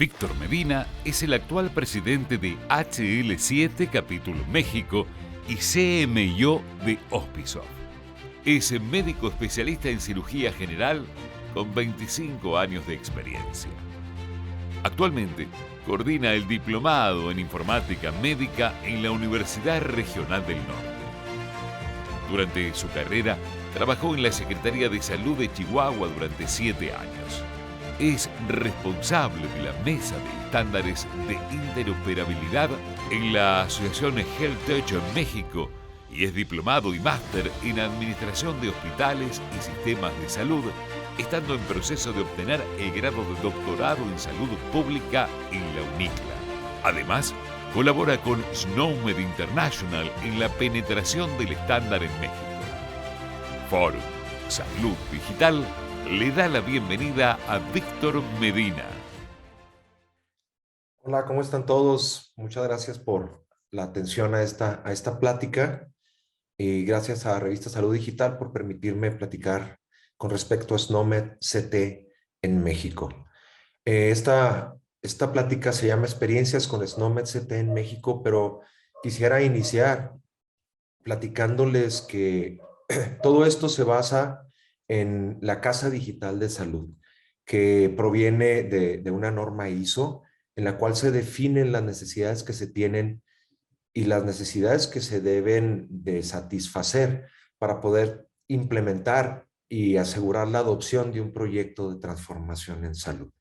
Víctor Medina es el actual presidente de HL7 Capítulo México y CMIO de Hospisoft. Es médico especialista en cirugía general con 25 años de experiencia. Actualmente coordina el diplomado en informática médica en la Universidad Regional del Norte. Durante su carrera trabajó en la Secretaría de Salud de Chihuahua durante 7 años. Es responsable de la Mesa de Estándares de Interoperabilidad en la Asociación HealthTouch en México y es diplomado y máster en Administración de Hospitales y Sistemas de Salud, estando en proceso de obtener el grado de doctorado en Salud Pública en la UNICLA. Además, colabora con SNOMED International en la penetración del estándar en México. Forum Salud Digital le da la bienvenida a Víctor Medina. Hola, ¿cómo están todos? Muchas gracias por la atención a esta plática y gracias a Revista Salud Digital por permitirme platicar con respecto a SNOMED CT en México. Esta plática se llama Experiencias con SNOMED CT en México, pero quisiera iniciar platicándoles que todo esto se basa en la Casa Digital de Salud, que proviene de una norma ISO, en la cual se definen las necesidades que se tienen y las necesidades que se deben de satisfacer para poder implementar y asegurar la adopción de un proyecto de transformación en salud.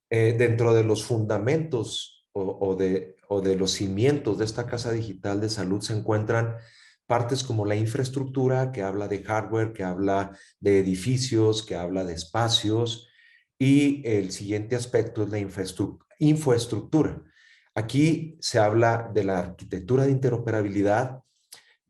Dentro de los fundamentos o de los cimientos de esta Casa Digital de Salud se encuentran partes como la infraestructura, que habla de hardware, que habla de edificios, que habla de espacios, y el siguiente aspecto es la infraestructura. Aquí se habla de la arquitectura de interoperabilidad,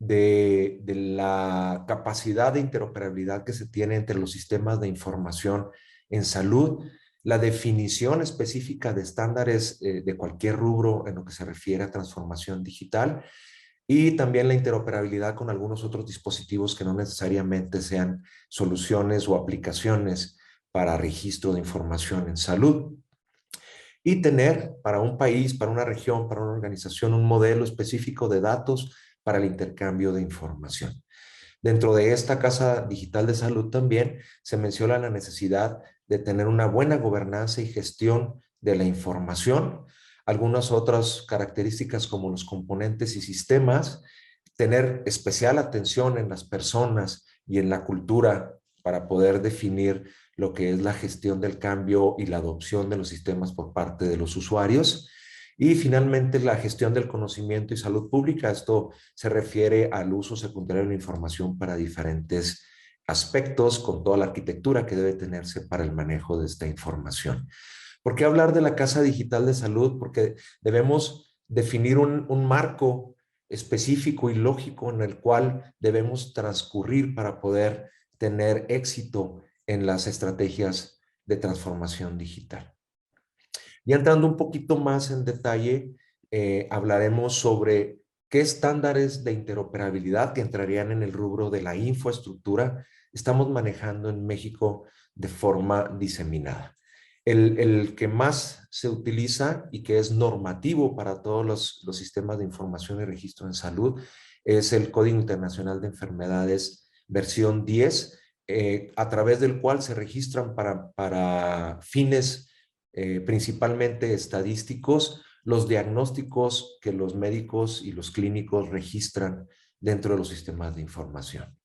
de la capacidad de interoperabilidad que se tiene entre los sistemas de información en salud, la definición específica de estándares de cualquier rubro en lo que se refiere a transformación digital, y también la interoperabilidad con algunos otros dispositivos que no necesariamente sean soluciones o aplicaciones para registro de información en salud. Y tener para un país, para una región, para una organización, un modelo específico de datos para el intercambio de información. Dentro de esta Casa Digital de Salud también se menciona la necesidad de tener una buena gobernanza y gestión de la información, algunas otras características como los componentes y sistemas, tener especial atención en las personas y en la cultura para poder definir lo que es la gestión del cambio y la adopción de los sistemas por parte de los usuarios. Y finalmente la gestión del conocimiento y salud pública. Esto se refiere al uso secundario de la información para diferentes aspectos con toda la arquitectura que debe tenerse para el manejo de esta información. ¿Por qué hablar de la Casa Digital de Salud? Porque debemos definir un marco específico y lógico en el cual debemos transcurrir para poder tener éxito en las estrategias de transformación digital. Y entrando un poquito más en detalle, hablaremos sobre qué estándares de interoperabilidad que entrarían en el rubro de la infraestructura estamos manejando en México de forma diseminada. El que más se utiliza y que es normativo para todos los sistemas de información y registro en salud es el Código Internacional de Enfermedades versión 10, a través del cual se registran para fines principalmente estadísticos los diagnósticos que los médicos y los clínicos registran dentro de los sistemas de información.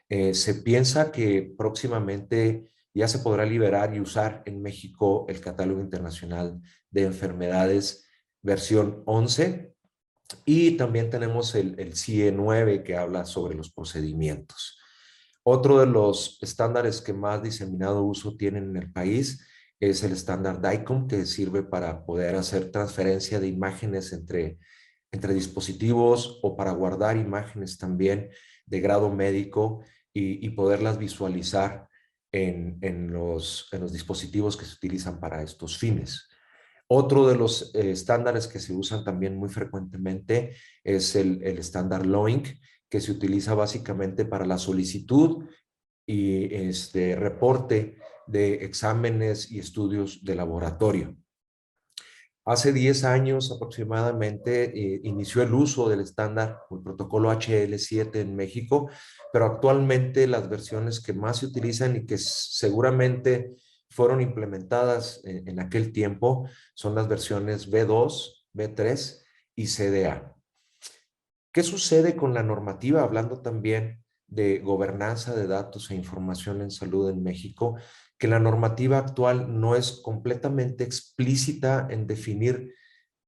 Se piensa que próximamente ya se podrá liberar y usar en México el Catálogo Internacional de Enfermedades versión 11, y también tenemos el CIE 9 que habla sobre los procedimientos. Otro de los estándares que más diseminado uso tienen en el país es el estándar DICOM, que sirve para poder hacer transferencia de imágenes entre dispositivos o para guardar imágenes también de grado médico y poderlas visualizar en los dispositivos que se utilizan para estos fines. Otro de los estándares que se usan también muy frecuentemente es el estándar LOINC, que se utiliza básicamente para la solicitud y reporte de exámenes y estudios de laboratorio. Hace 10 años aproximadamente inició el uso del estándar, el protocolo HL7 en México, pero actualmente las versiones que más se utilizan y que seguramente fueron implementadas en aquel tiempo son las versiones B2, B3 y CDA. ¿Qué sucede con la normativa? Hablando también de gobernanza de datos e información en salud en México, que la normativa actual no es completamente explícita en definir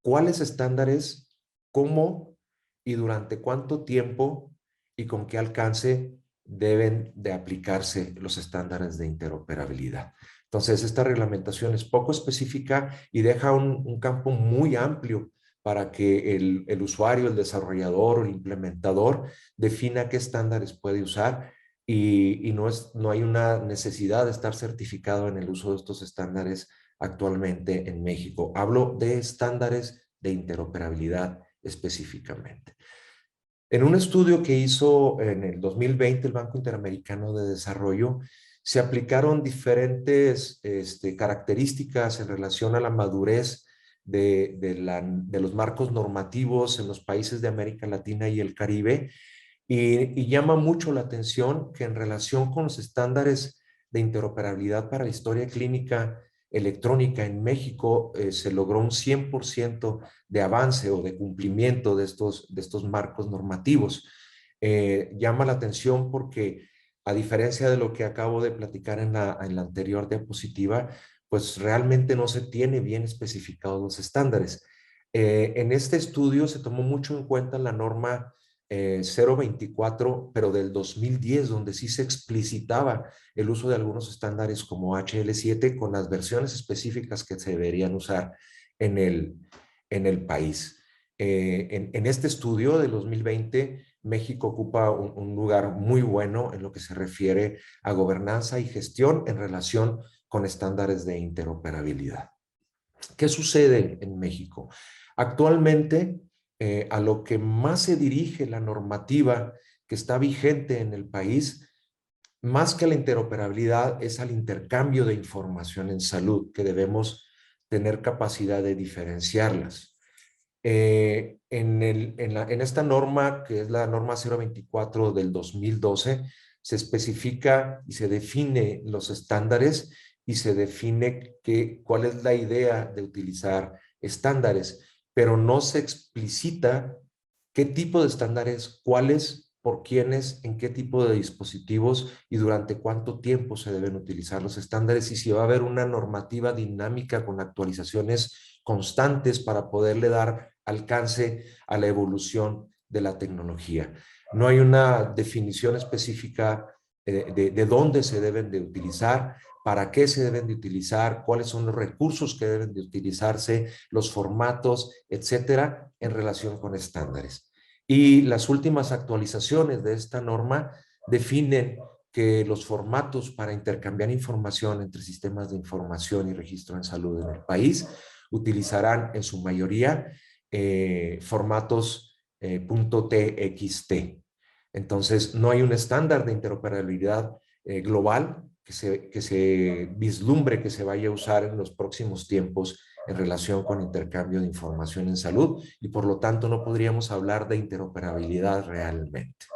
cuáles estándares, cómo y durante cuánto tiempo y con qué alcance deben de aplicarse los estándares de interoperabilidad. Entonces, esta reglamentación es poco específica y deja un campo muy amplio para que el usuario, el desarrollador o el implementador defina qué estándares puede usar y no hay una necesidad de estar certificado en el uso de estos estándares actualmente en México. Hablo de estándares de interoperabilidad específicamente. En un estudio que hizo en el 2020 el Banco Interamericano de Desarrollo, se aplicaron diferentes características en relación a la madurez de los marcos normativos en los países de América Latina y el Caribe, y llama mucho la atención que en relación con los estándares de interoperabilidad para la historia clínica electrónica en México, se logró un 100% de avance o de cumplimiento de estos marcos normativos. Llama la atención porque, a diferencia de lo que acabo de platicar en la anterior diapositiva, pues realmente no se tiene bien especificados los estándares. En este estudio se tomó mucho en cuenta la norma 024, pero del 2010, donde sí se explicitaba el uso de algunos estándares como HL7 con las versiones específicas que se deberían usar en el país. En este estudio de 2020, México ocupa un lugar muy bueno en lo que se refiere a gobernanza y gestión en relación con estándares de interoperabilidad. ¿Qué sucede en México? Actualmente, a lo que más se dirige la normativa que está vigente en el país, más que la interoperabilidad, es al intercambio de información en salud, que debemos tener capacidad de diferenciarlas. En esta norma, que es la norma 024 del 2012, se especifica y se define los estándares y se define cuál es la idea de utilizar estándares, pero no se explicita qué tipo de estándares, cuáles, por quiénes, en qué tipo de dispositivos y durante cuánto tiempo se deben utilizar los estándares y si va a haber una normativa dinámica con actualizaciones constantes para poderle dar alcance a la evolución de la tecnología. No hay una definición específica de dónde se deben de utilizar, para qué se deben de utilizar, cuáles son los recursos que deben de utilizarse, los formatos, etcétera, en relación con estándares. Y las últimas actualizaciones de esta norma definen que los formatos para intercambiar información entre sistemas de información y registro en salud en el país utilizarán en su mayoría formatos .txt. Entonces, no hay un estándar de interoperabilidad global que se vislumbre que se vaya a usar en los próximos tiempos en relación con intercambio de información en salud y por lo tanto no podríamos hablar de interoperabilidad realmente.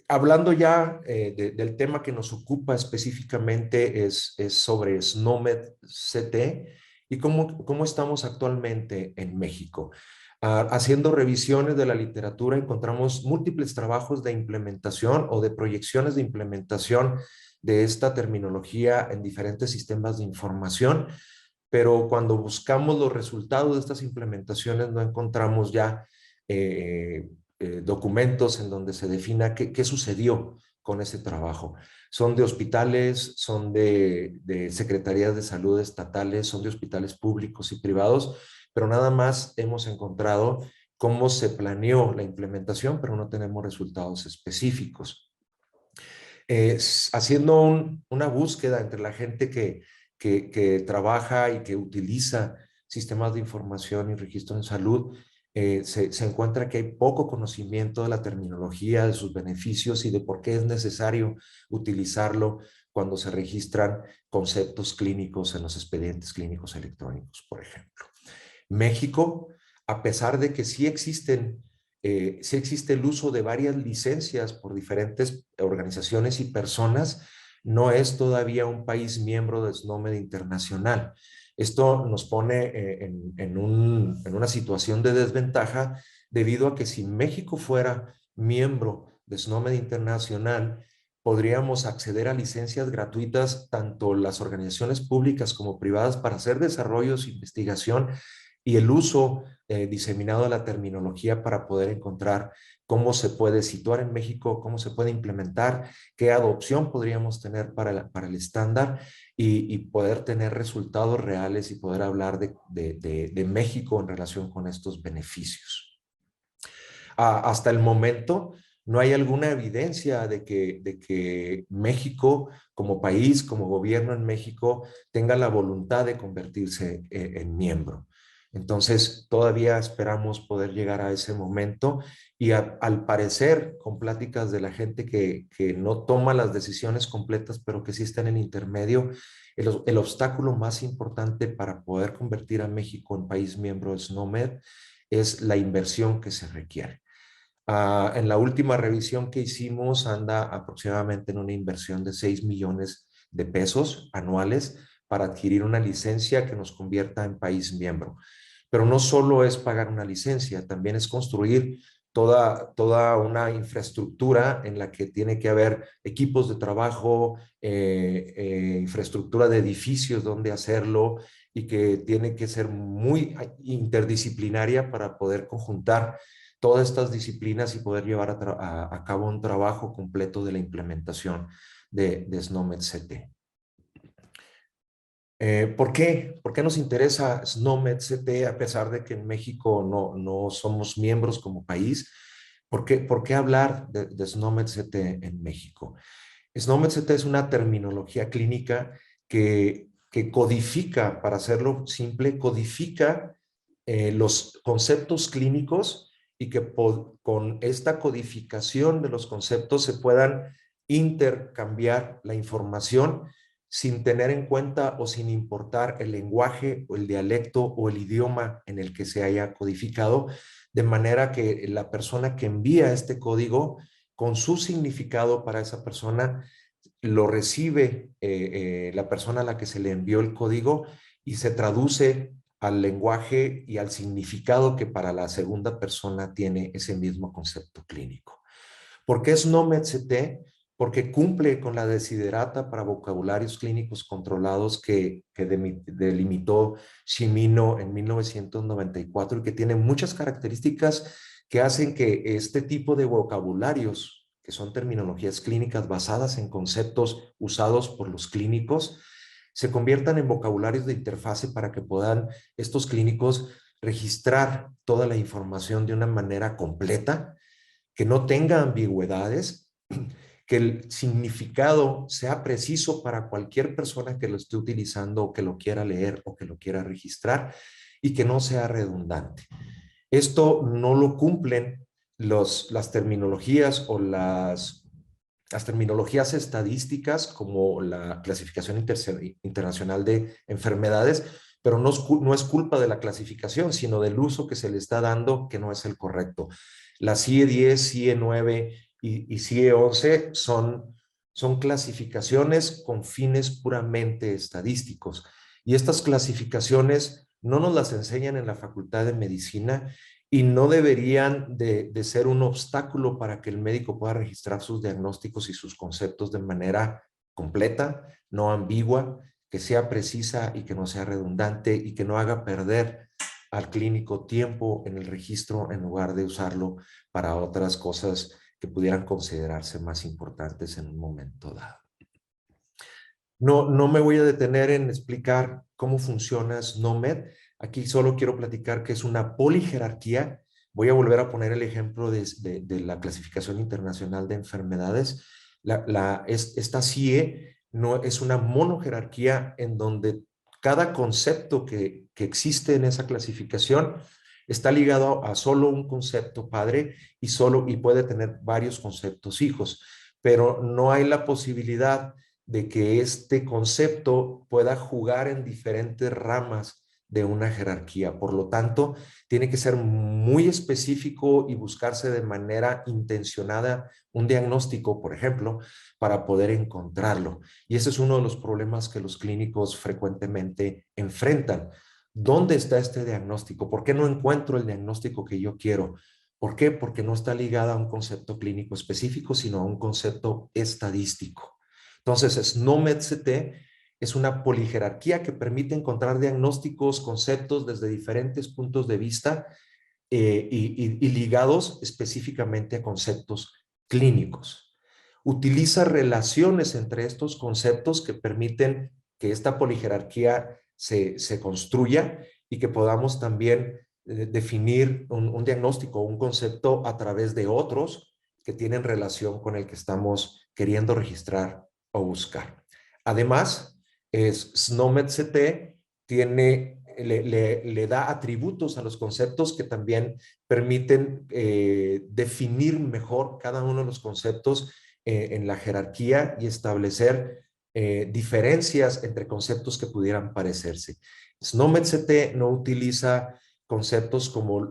Hablando ya del tema que nos ocupa específicamente es sobre SNOMED-CT y cómo estamos actualmente en México. Haciendo revisiones de la literatura encontramos múltiples trabajos de implementación o de proyecciones de implementación de esta terminología en diferentes sistemas de información, pero cuando buscamos los resultados de estas implementaciones no encontramos ya documentos en donde se defina qué sucedió con ese trabajo. Son de hospitales, son de secretarías de salud estatales, son de hospitales públicos y privados, pero nada más hemos encontrado cómo se planeó la implementación, pero no tenemos resultados específicos. Haciendo una búsqueda entre la gente que trabaja y que utiliza sistemas de información y registro en salud, se encuentra que hay poco conocimiento de la terminología, de sus beneficios y de por qué es necesario utilizarlo cuando se registran conceptos clínicos en los expedientes clínicos electrónicos, por ejemplo. México, a pesar de que sí existe el uso de varias licencias por diferentes organizaciones y personas, no es todavía un país miembro de SNOMED internacional. Esto nos pone en una situación de desventaja debido a que si México fuera miembro de SNOMED internacional, podríamos acceder a licencias gratuitas, tanto las organizaciones públicas como privadas, para hacer desarrollos, investigación y el uso diseminado de la terminología para poder encontrar cómo se puede situar en México, cómo se puede implementar, qué adopción podríamos tener para el estándar y poder tener resultados reales y poder hablar de México en relación con estos beneficios. Hasta el momento no hay alguna evidencia de que México como país, como gobierno en México, tenga la voluntad de convertirse en miembro. Entonces, todavía esperamos poder llegar a ese momento y al parecer, con pláticas de la gente que no toma las decisiones completas, pero que sí está en el intermedio, el obstáculo más importante para poder convertir a México en país miembro de SNOMED es la inversión que se requiere. En la última revisión que hicimos anda aproximadamente en una inversión de 6 millones de pesos anuales para adquirir una licencia que nos convierta en país miembro. Pero no solo es pagar una licencia, también es construir toda una infraestructura en la que tiene que haber equipos de trabajo, infraestructura de edificios donde hacerlo y que tiene que ser muy interdisciplinaria para poder conjuntar todas estas disciplinas y poder llevar a cabo un trabajo completo de la implementación de SNOMED CT. ¿Por qué? ¿Por qué nos interesa SNOMED CT a pesar de que en México no somos miembros como país? ¿Por qué hablar de SNOMED CT en México? SNOMED CT es una terminología clínica que codifica, para hacerlo simple, codifica los conceptos clínicos y que con esta codificación de los conceptos se puedan intercambiar la información sin tener en cuenta o sin importar el lenguaje o el dialecto o el idioma en el que se haya codificado, de manera que la persona que envía este código con su significado para esa persona lo recibe la persona a la que se le envió el código y se traduce al lenguaje y al significado que para la segunda persona tiene ese mismo concepto clínico. ¿Por qué es SNOMED-CT? Porque cumple con la desiderata para vocabularios clínicos controlados que delimitó Shimino en 1994 y que tiene muchas características que hacen que este tipo de vocabularios, que son terminologías clínicas basadas en conceptos usados por los clínicos, se conviertan en vocabularios de interfase para que puedan estos clínicos registrar toda la información de una manera completa, que no tenga ambigüedades, que el significado sea preciso para cualquier persona que lo esté utilizando o que lo quiera leer o que lo quiera registrar y que no sea redundante. Esto no lo cumplen las terminologías o las terminologías estadísticas como la clasificación internacional de enfermedades, pero no es culpa de la clasificación, sino del uso que se le está dando que no es el correcto. La CIE 10, CIE 9 y CIE 11 son clasificaciones con fines puramente estadísticos. Y estas clasificaciones no nos las enseñan en la Facultad de Medicina y no deberían de ser un obstáculo para que el médico pueda registrar sus diagnósticos y sus conceptos de manera completa, no ambigua, que sea precisa y que no sea redundante y que no haga perder al clínico tiempo en el registro en lugar de usarlo para otras cosas que pudieran considerarse más importantes en un momento dado. No me voy a detener en explicar cómo funciona SNOMED. Aquí solo quiero platicar que es una polijerarquía. Voy a volver a poner el ejemplo de la clasificación internacional de enfermedades. Esta CIE no, es una monojerarquía en donde cada concepto que existe en esa clasificación está ligado a solo un concepto padre y puede tener varios conceptos hijos, pero no hay la posibilidad de que este concepto pueda jugar en diferentes ramas de una jerarquía. Por lo tanto, tiene que ser muy específico y buscarse de manera intencionada un diagnóstico, por ejemplo, para poder encontrarlo. Y ese es uno de los problemas que los clínicos frecuentemente enfrentan. ¿Dónde está este diagnóstico? ¿Por qué no encuentro el diagnóstico que yo quiero? ¿Por qué? Porque no está ligada a un concepto clínico específico, sino a un concepto estadístico. Entonces, SNOMED-CT es una polijerarquía que permite encontrar diagnósticos, conceptos desde diferentes puntos de vista y ligados específicamente a conceptos clínicos. Utiliza relaciones entre estos conceptos que permiten que esta polijerarquía se construya y que podamos también definir un diagnóstico, un concepto a través de otros que tienen relación con el que estamos queriendo registrar o buscar. Además, SNOMED-CT le da atributos a los conceptos que también permiten definir mejor cada uno de los conceptos en la jerarquía y establecer diferencias entre conceptos que pudieran parecerse. SNOMED-CT no utiliza conceptos como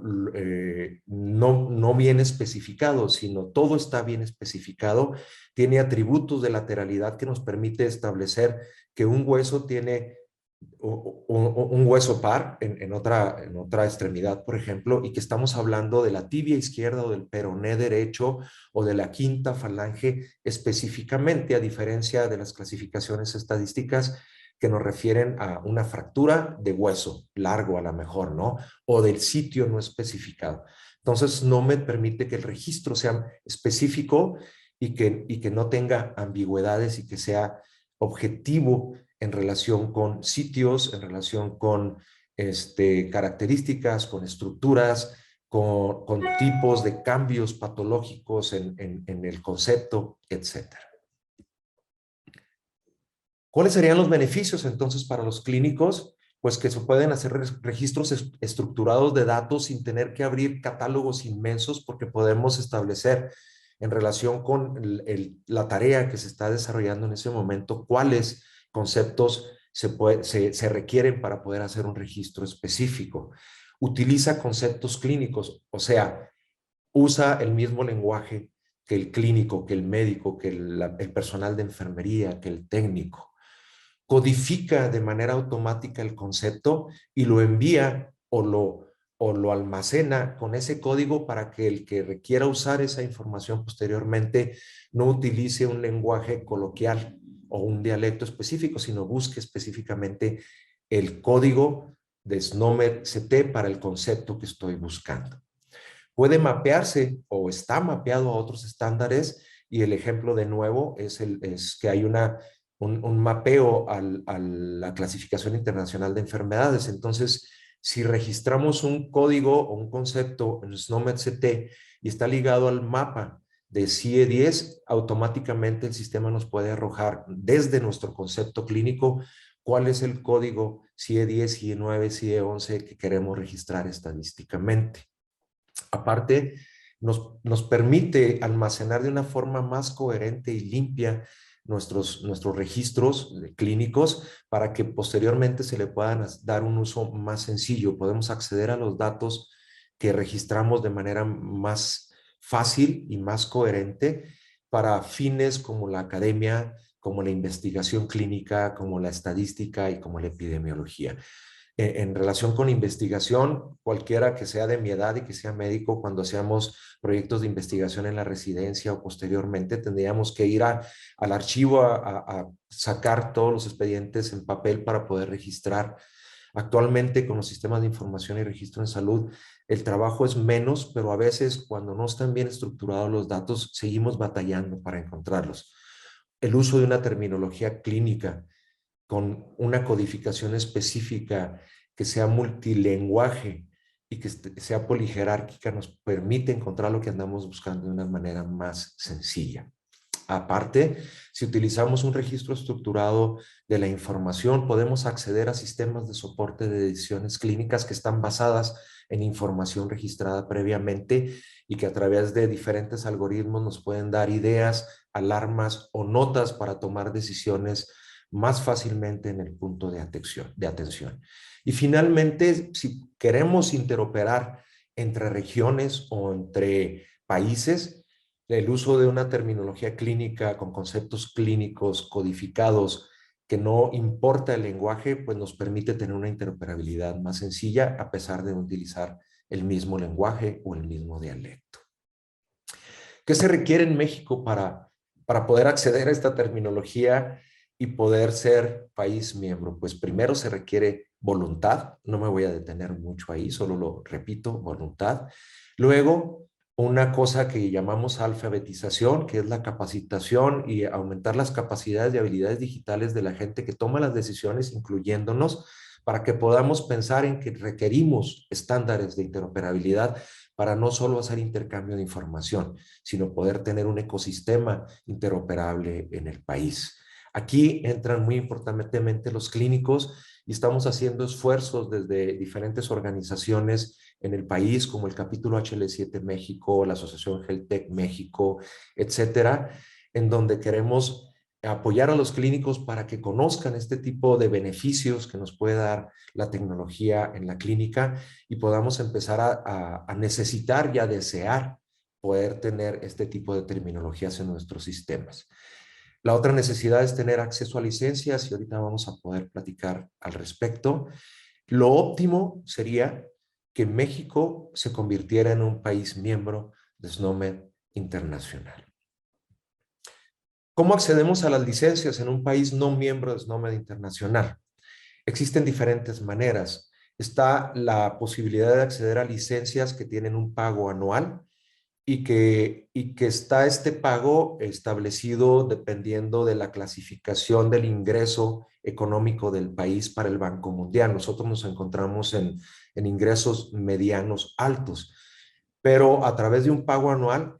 no bien especificados, sino todo está bien especificado. Tiene atributos de lateralidad que nos permite establecer que un hueso tiene un hueso par en otra extremidad, por ejemplo, y que estamos hablando de la tibia izquierda o del peroné derecho o de la quinta falange específicamente, a diferencia de las clasificaciones estadísticas que nos refieren a una fractura de hueso largo a lo mejor, ¿no? O del sitio no especificado. Entonces, no me permite que el registro sea específico y que no tenga ambigüedades y que sea objetivo en relación con sitios, en relación con características, con estructuras, con tipos de cambios patológicos en el concepto, etcétera. ¿Cuáles serían los beneficios entonces para los clínicos? Pues que se pueden hacer registros estructurados de datos sin tener que abrir catálogos inmensos porque podemos establecer en relación con la tarea que se está desarrollando en ese momento cuáles conceptos se requieren para poder hacer un registro específico. Utiliza conceptos clínicos, o sea, usa el mismo lenguaje que el clínico, que el médico, que el personal de enfermería, que el técnico. Codifica de manera automática el concepto y lo envía o lo almacena con ese código para que el que requiera usar esa información posteriormente no utilice un lenguaje coloquial o un dialecto específico, sino busque específicamente el código de SNOMED-CT para el concepto que estoy buscando. Puede mapearse o está mapeado a otros estándares y el ejemplo de nuevo es que hay un mapeo a la clasificación internacional de enfermedades. Entonces, si registramos un código o un concepto en SNOMED-CT y está ligado al mapa de CIE-10, automáticamente el sistema nos puede arrojar desde nuestro concepto clínico cuál es el código CIE-10, CIE-9, CIE-11 que queremos registrar estadísticamente. Aparte, nos permite almacenar de una forma más coherente y limpia nuestros registros clínicos para que posteriormente se le puedan dar un uso más sencillo. Podemos acceder a los datos que registramos de manera más fácil y más coherente para fines como la academia, como la investigación clínica, como la estadística y como la epidemiología. En relación con investigación, cualquiera que sea de mi edad y que sea médico, cuando hacíamos proyectos de investigación en la residencia o posteriormente, tendríamos que ir al archivo a sacar todos los expedientes en papel para poder registrar. Actualmente, con los sistemas de información y registro en salud, el trabajo es menos, pero a veces cuando no están bien estructurados los datos, seguimos batallando para encontrarlos. El uso de una terminología clínica con una codificación específica que sea multilingüe y que sea polijerárquica nos permite encontrar lo que andamos buscando de una manera más sencilla. Aparte, si utilizamos un registro estructurado de la información, podemos acceder a sistemas de soporte de decisiones clínicas que están basadas en información registrada previamente y que a través de diferentes algoritmos nos pueden dar ideas, alarmas o notas para tomar decisiones más fácilmente en el punto de atención. Y finalmente, si queremos interoperar entre regiones o entre países, el uso de una terminología clínica con conceptos clínicos codificados que no importa el lenguaje, pues nos permite tener una interoperabilidad más sencilla a pesar de utilizar el mismo lenguaje o el mismo dialecto. ¿Qué se requiere en México para poder acceder a esta terminología y poder ser país miembro? Pues primero se requiere voluntad, no me voy a detener mucho ahí, solo lo repito, voluntad. Luego, una cosa que llamamos alfabetización, que es la capacitación y aumentar las capacidades y habilidades digitales de la gente que toma las decisiones, incluyéndonos, para que podamos pensar en que requerimos estándares de interoperabilidad para no solo hacer intercambio de información, sino poder tener un ecosistema interoperable en el país. Aquí entran muy importantemente los clínicos y estamos haciendo esfuerzos desde diferentes organizaciones en el país, como el capítulo HL7 México, la Asociación HealthTech México, etcétera, en donde queremos apoyar a los clínicos para que conozcan este tipo de beneficios que nos puede dar la tecnología en la clínica y podamos empezar a necesitar y a desear poder tener este tipo de terminologías en nuestros sistemas. La otra necesidad es tener acceso a licencias y ahorita vamos a poder platicar al respecto. Lo óptimo sería que México se convirtiera en un país miembro de SNOMED internacional. ¿Cómo accedemos a las licencias en un país no miembro de SNOMED internacional? Existen diferentes maneras. Está la posibilidad de acceder a licencias que tienen un pago anual y que está este pago establecido dependiendo de la clasificación del ingreso económico del país para el Banco Mundial. Nosotros nos encontramos en ingresos medianos altos, pero a través de un pago anual,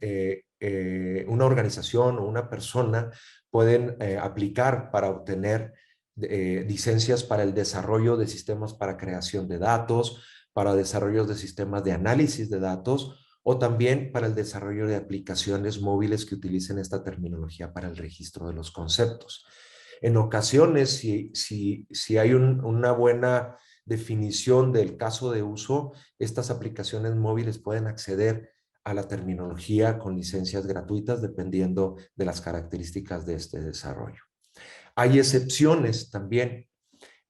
una organización o una persona pueden aplicar para obtener licencias para el desarrollo de sistemas para creación de datos, para desarrollos de sistemas de análisis de datos, o también para el desarrollo de aplicaciones móviles que utilicen esta terminología para el registro de los conceptos. En ocasiones, si hay una buena definición del caso de uso, estas aplicaciones móviles pueden acceder a la terminología con licencias gratuitas dependiendo de las características de este desarrollo. Hay excepciones también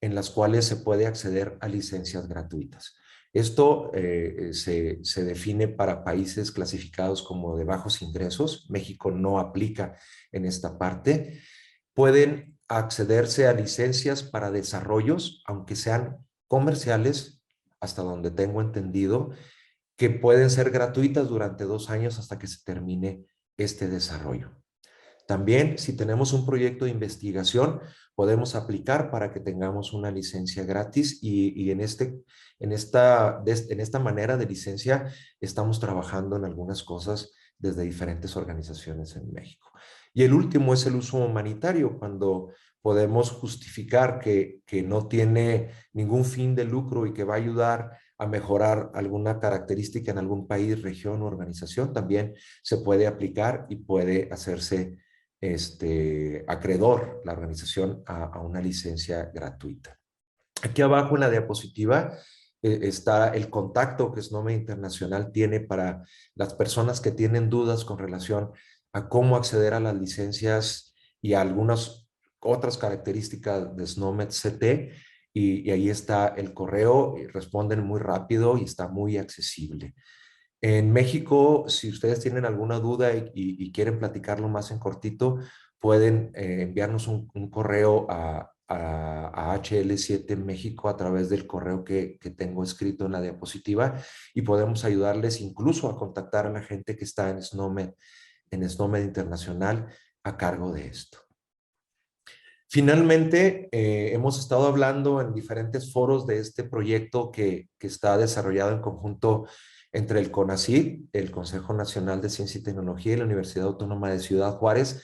en las cuales se puede acceder a licencias gratuitas. Esto se define para países clasificados como de bajos ingresos. México no aplica en esta parte. Pueden accederse a licencias para desarrollos, aunque sean comerciales, hasta donde tengo entendido, que pueden ser gratuitas durante 2 años hasta que se termine este desarrollo. También, si tenemos un proyecto de investigación, podemos aplicar para que tengamos una licencia gratis y en esta manera de licencia estamos trabajando en algunas cosas desde diferentes organizaciones en México. Y el último es el uso humanitario, cuando podemos justificar que no tiene ningún fin de lucro y que va a ayudar a mejorar alguna característica en algún país, región o organización, también se puede aplicar y puede hacerse acreedor la organización a una licencia gratuita. Aquí abajo en la diapositiva está el contacto que SNOMED Internacional tiene para las personas que tienen dudas con relación a cómo acceder a las licencias y a algunas otras características de SNOMED CT, y ahí está el correo, y responden muy rápido y está muy accesible. En México, si ustedes tienen alguna duda y quieren platicarlo más en cortito, pueden enviarnos un correo a HL7 México a través del correo que tengo escrito en la diapositiva y podemos ayudarles incluso a contactar a la gente que está en SNOMED Internacional a cargo de esto. Finalmente, hemos estado hablando en diferentes foros de este proyecto que está desarrollado en conjunto entre el CONACYT, el Consejo Nacional de Ciencia y Tecnología, y la Universidad Autónoma de Ciudad Juárez.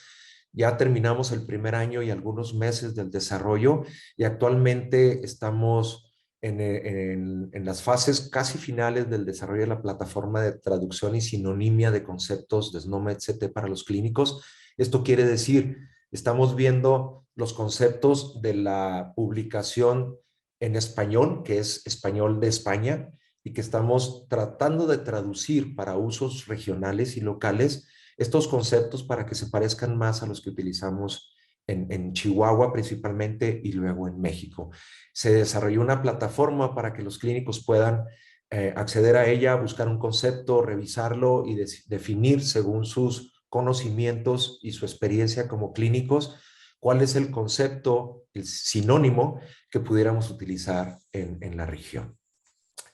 Ya terminamos el primer año y algunos meses del desarrollo y actualmente estamos en las fases casi finales del desarrollo de la plataforma de traducción y sinonimia de conceptos de SNOMED CT para los clínicos. Esto quiere decir, estamos viendo los conceptos de la publicación en español, que es español de España, y que estamos tratando de traducir para usos regionales y locales estos conceptos para que se parezcan más a los que utilizamos en Chihuahua principalmente y luego en México. Se desarrolló una plataforma para que los clínicos puedan acceder a ella, buscar un concepto, revisarlo y definir según sus conocimientos y su experiencia como clínicos cuál es el concepto, el sinónimo que pudiéramos utilizar en la región.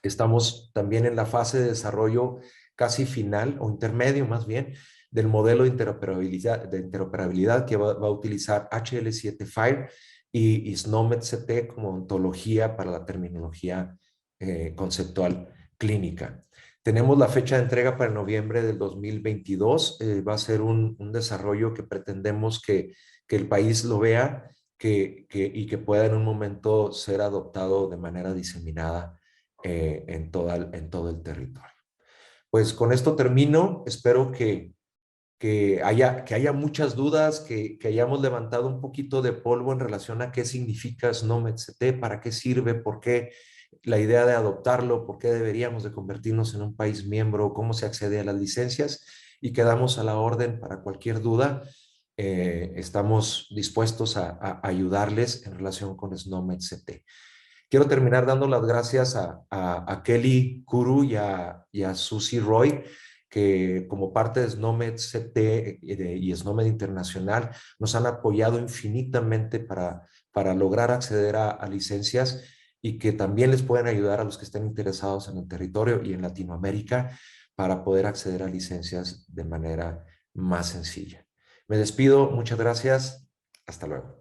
Estamos también en la fase de desarrollo casi final o intermedio más bien del modelo de interoperabilidad que va a utilizar HL7 Fire y SNOMED CT como ontología para la terminología conceptual clínica. Tenemos la fecha de entrega para noviembre del 2022. Va a ser un desarrollo que pretendemos que el país lo vea y que pueda en un momento ser adoptado de manera diseminada en todo el territorio. Pues con esto termino. Espero que haya muchas dudas, que hayamos levantado un poquito de polvo en relación a qué significa SNOMED CT, para qué sirve, por qué la idea de adoptarlo, por qué deberíamos de convertirnos en un país miembro, cómo se accede a las licencias, y quedamos a la orden para cualquier duda. Estamos dispuestos a ayudarles en relación con SNOMED CT. Quiero terminar dando las gracias a Kelly Kuru y a Susie Roy, que como parte de SNOMED CT y SNOMED Internacional nos han apoyado infinitamente para lograr acceder a licencias, y que también les pueden ayudar a los que estén interesados en el territorio y en Latinoamérica para poder acceder a licencias de manera más sencilla. Me despido, muchas gracias, hasta luego.